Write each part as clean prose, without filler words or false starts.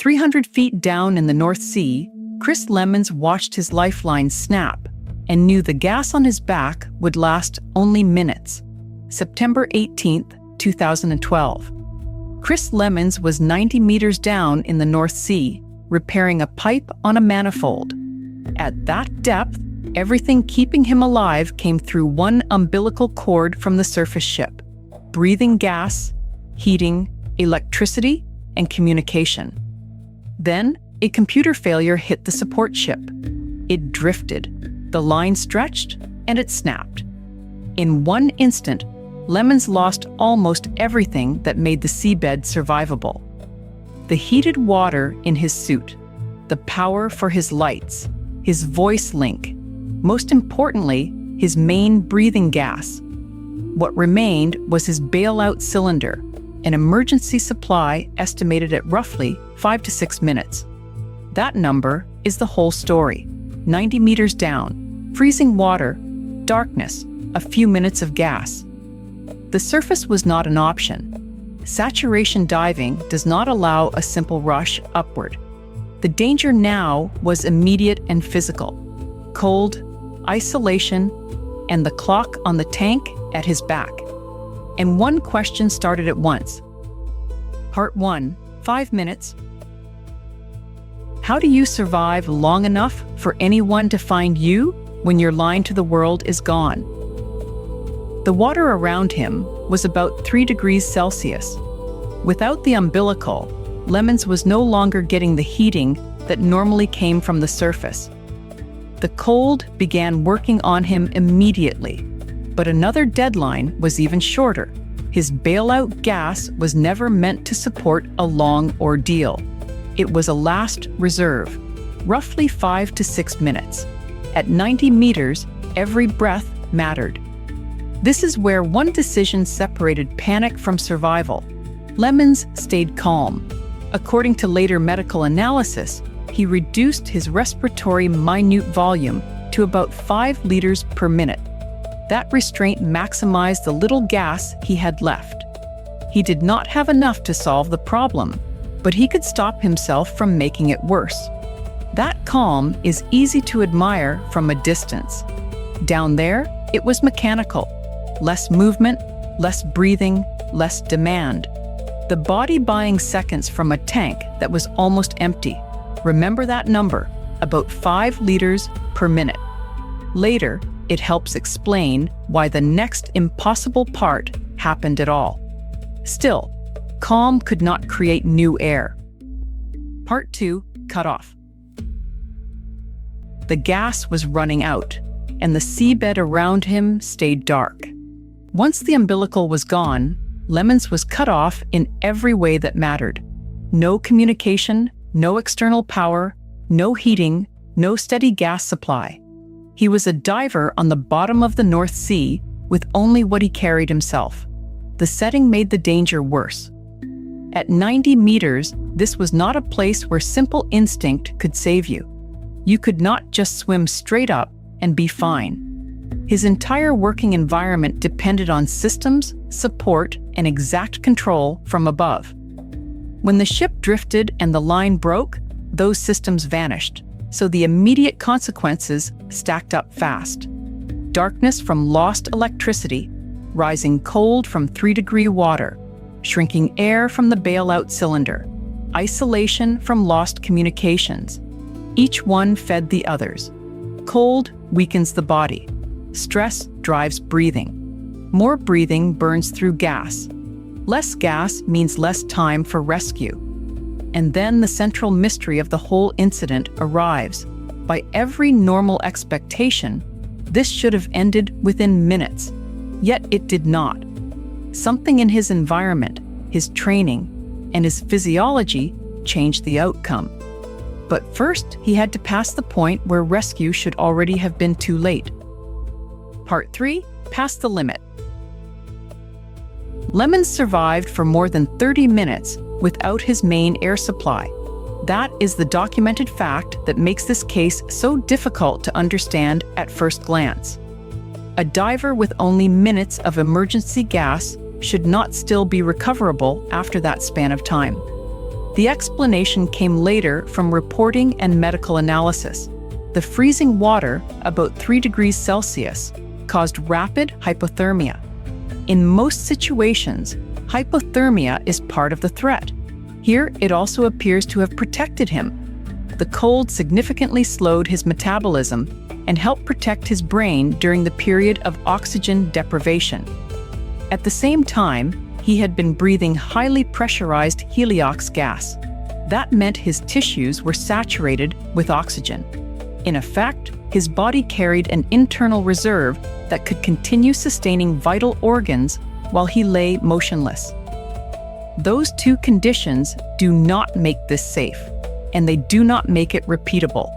300 feet down in the North Sea, Chris Lemons watched his lifeline snap and knew the gas on his back would last only minutes. September 18th, 2012. Chris Lemons was 90 meters down in the North Sea, repairing a pipe on a manifold. At that depth, everything keeping him alive came through one umbilical cord from the surface ship: breathing gas, heating, electricity, and communication. Then, a computer failure hit the support ship. It drifted, the line stretched, and it snapped. In one instant, Lemons lost almost everything that made the seabed survivable. The heated water in his suit, the power for his lights, his voice link, most importantly, his main breathing gas. What remained was his bailout cylinder, an emergency supply estimated at roughly 5 to 6 minutes. That number is the whole story. 90 meters down, freezing water, darkness, a few minutes of gas. The surface was not an option. Saturation diving does not allow a simple rush upward. The danger now was immediate and physical. Cold, isolation, and the clock on the tank at his back. And one question started at once. Part 1, 5 minutes. How do you survive long enough for anyone to find you when your line to the world is gone? The water around him was about 3 degrees Celsius. Without the umbilical, Lemons was no longer getting the heating that normally came from the surface. The cold began working on him immediately, but another deadline was even shorter. His bailout gas was never meant to support a long ordeal. It was a last reserve, roughly 5 to 6 minutes. At 90 meters, every breath mattered. This is where one decision separated panic from survival. Lemons stayed calm. According to later medical analysis, he reduced his respiratory minute volume to about 5 liters per minute. That restraint maximized the little gas he had left. He did not have enough to solve the problem, but he could stop himself from making it worse. That calm is easy to admire from a distance. Down there, it was mechanical. Less movement, less breathing, less demand. The body buying seconds from a tank that was almost empty. Remember that number, about 5 liters per minute. Later, it helps explain why the next impossible part happened at all. Still, calm could not create new air. Part 2, cut off. The gas was running out, and the seabed around him stayed dark. Once the umbilical was gone, Lemons was cut off in every way that mattered. No communication, no external power, no heating, no steady gas supply. He was a diver on the bottom of the North Sea with only what he carried himself. The setting made the danger worse. At 90 meters, this was not a place where simple instinct could save you. You could not just swim straight up and be fine. His entire working environment depended on systems, support, and exact control from above. When the ship drifted and the line broke, those systems vanished, so the immediate consequences stacked up fast. Darkness from lost electricity, rising cold from 3-degree water, shrinking air from the bailout cylinder, isolation from lost communications. Each one fed the others. Cold weakens the body. Stress drives breathing. More breathing burns through gas. Less gas means less time for rescue. And then the central mystery of the whole incident arrives. By every normal expectation, this should have ended within minutes. Yet it did not. Something in his environment, his training, and his physiology changed the outcome. But first, he had to pass the point where rescue should already have been too late. Part 3, past the limit. Lemons survived for more than 30 minutes without his main air supply. That is the documented fact that makes this case so difficult to understand at first glance. A diver with only minutes of emergency gas should not still be recoverable after that span of time. The explanation came later from reporting and medical analysis. The freezing water, about 3 degrees Celsius, caused rapid hypothermia. In most situations, hypothermia is part of the threat. Here, it also appears to have protected him. The cold significantly slowed his metabolism and helped protect his brain during the period of oxygen deprivation. At the same time, he had been breathing highly pressurized heliox gas. That meant his tissues were saturated with oxygen. In effect, his body carried an internal reserve that could continue sustaining vital organs while he lay motionless. Those two conditions do not make this safe, and they do not make it repeatable.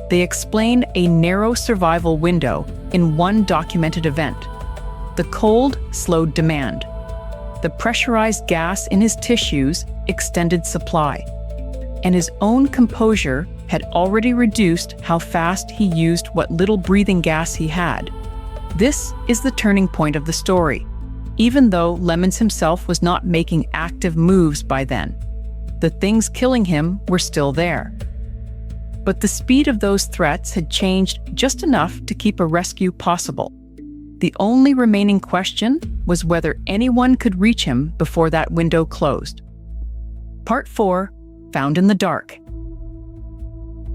They explain a narrow survival window in one documented event. The cold slowed demand. The pressurized gas in his tissues extended supply, and his own composure had already reduced how fast he used what little breathing gas he had. This is the turning point of the story, even though Lemons himself was not making active moves by then. The things killing him were still there. But the speed of those threats had changed just enough to keep a rescue possible. The only remaining question was whether anyone could reach him before that window closed. Part 4, Found in the Dark.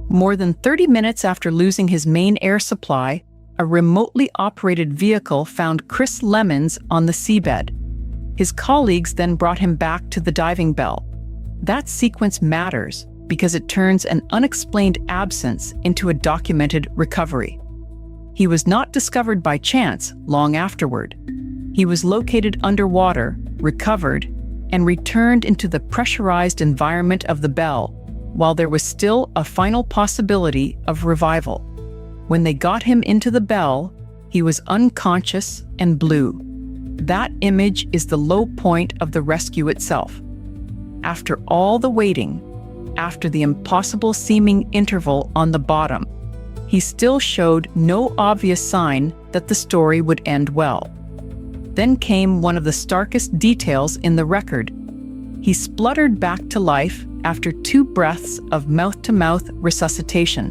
More than 30 minutes after losing his main air supply, a remotely operated vehicle found Chris Lemons on the seabed. His colleagues then brought him back to the diving bell. That sequence matters because it turns an unexplained absence into a documented recovery. He was not discovered by chance long afterward. He was located underwater, recovered, and returned into the pressurized environment of the bell, while there was still a final possibility of revival. When they got him into the bell, he was unconscious and blue. That image is the low point of the rescue itself. After all the waiting, after the impossible-seeming interval on the bottom, he still showed no obvious sign that the story would end well. Then came one of the starkest details in the record. He spluttered back to life after 2 breaths of mouth-to-mouth resuscitation.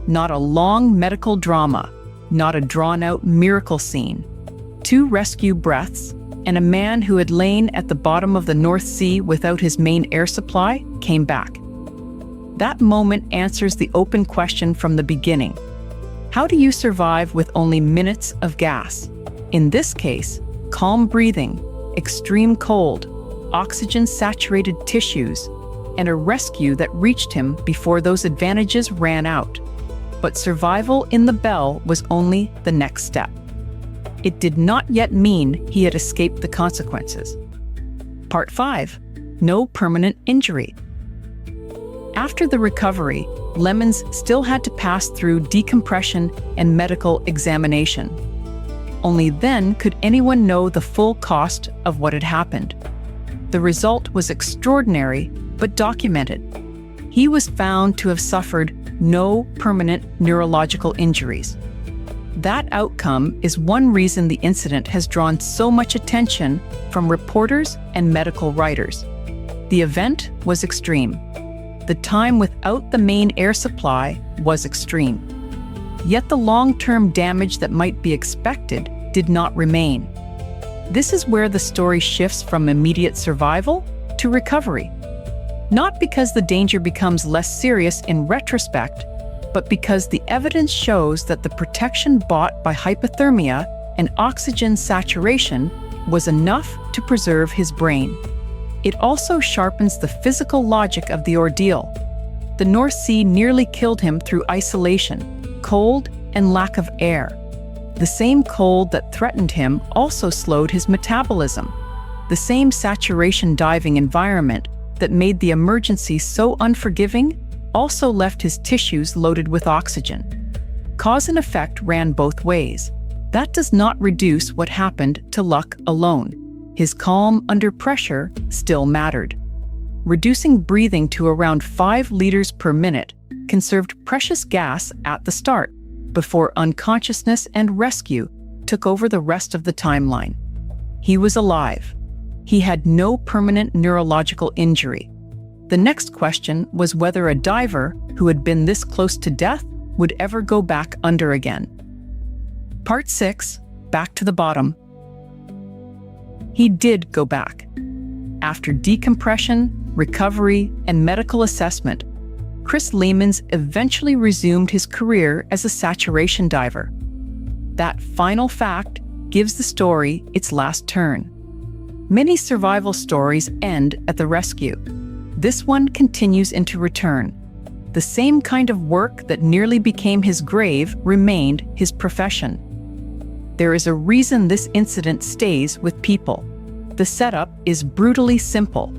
Not a long medical drama, not a drawn-out miracle scene. 2 rescue breaths, and a man who had lain at the bottom of the North Sea without his main air supply came back. That moment answers the open question from the beginning. How do you survive with only minutes of gas? In this case, calm breathing, extreme cold, oxygen-saturated tissues, and a rescue that reached him before those advantages ran out. But survival in the bell was only the next step. It did not yet mean he had escaped the consequences. Part 5, No Permanent Injury. After the recovery, Lemons still had to pass through decompression and medical examination. Only then could anyone know the full cost of what had happened. The result was extraordinary, but documented. He was found to have suffered no permanent neurological injuries. That outcome is one reason the incident has drawn so much attention from reporters and medical writers. The event was extreme. The time without the main air supply was extreme. Yet the long-term damage that might be expected did not remain. This is where the story shifts from immediate survival to recovery. Not because the danger becomes less serious in retrospect, but because the evidence shows that the protection bought by hypothermia and oxygen saturation was enough to preserve his brain. It also sharpens the physical logic of the ordeal. The North Sea nearly killed him through isolation, cold, and lack of air. The same cold that threatened him also slowed his metabolism. The same saturation diving environment that made the emergency so unforgiving also left his tissues loaded with oxygen. Cause and effect ran both ways. That does not reduce what happened to luck alone. His calm under pressure still mattered. Reducing breathing to around 5 liters per minute conserved precious gas at the start, before unconsciousness and rescue took over the rest of the timeline. He was alive. He had no permanent neurological injury. The next question was whether a diver who had been this close to death would ever go back under again. Part 6, back to the bottom. He did go back. After decompression, recovery, and medical assessment, Chris Lemons eventually resumed his career as a saturation diver. That final fact gives the story its last turn. Many survival stories end at the rescue. This one continues into return. The same kind of work that nearly became his grave remained his profession. There is a reason this incident stays with people. The setup is brutally simple.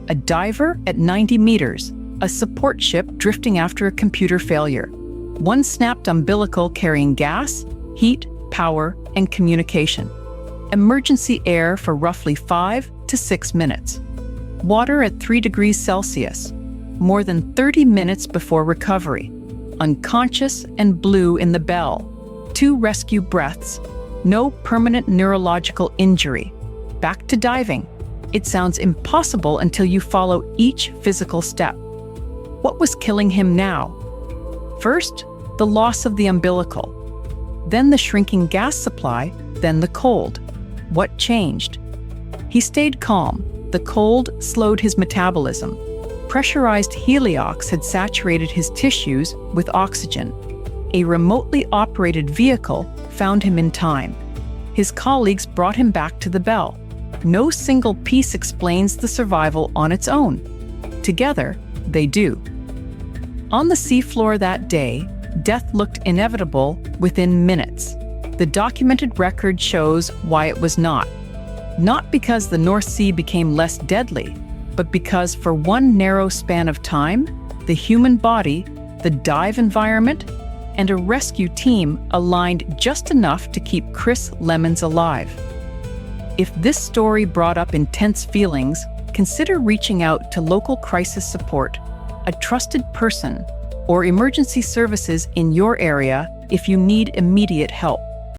A diver at 90 meters, a support ship drifting after a computer failure, one snapped umbilical carrying gas, heat, power, and communication. Emergency air for roughly 5 to 6 minutes. Water at 3 degrees Celsius, more than 30 minutes before recovery. Unconscious and blue in the bell. 2 rescue breaths. No permanent neurological injury. Back to diving. It sounds impossible until you follow each physical step. What was killing him now? First, the loss of the umbilical. Then the shrinking gas supply, then the cold. What changed? He stayed calm. The cold slowed his metabolism. Pressurized heliox had saturated his tissues with oxygen. A remotely operated vehicle found him in time. His colleagues brought him back to the bell. No single piece explains the survival on its own. Together, they do. On the seafloor that day, death looked inevitable within minutes. The documented record shows why it was not. Not because the North Sea became less deadly, but because for one narrow span of time, the human body, the dive environment, and a rescue team aligned just enough to keep Chris Lemons alive. If this story brought up intense feelings, consider reaching out to local crisis support, a trusted person, or emergency services in your area if you need immediate help.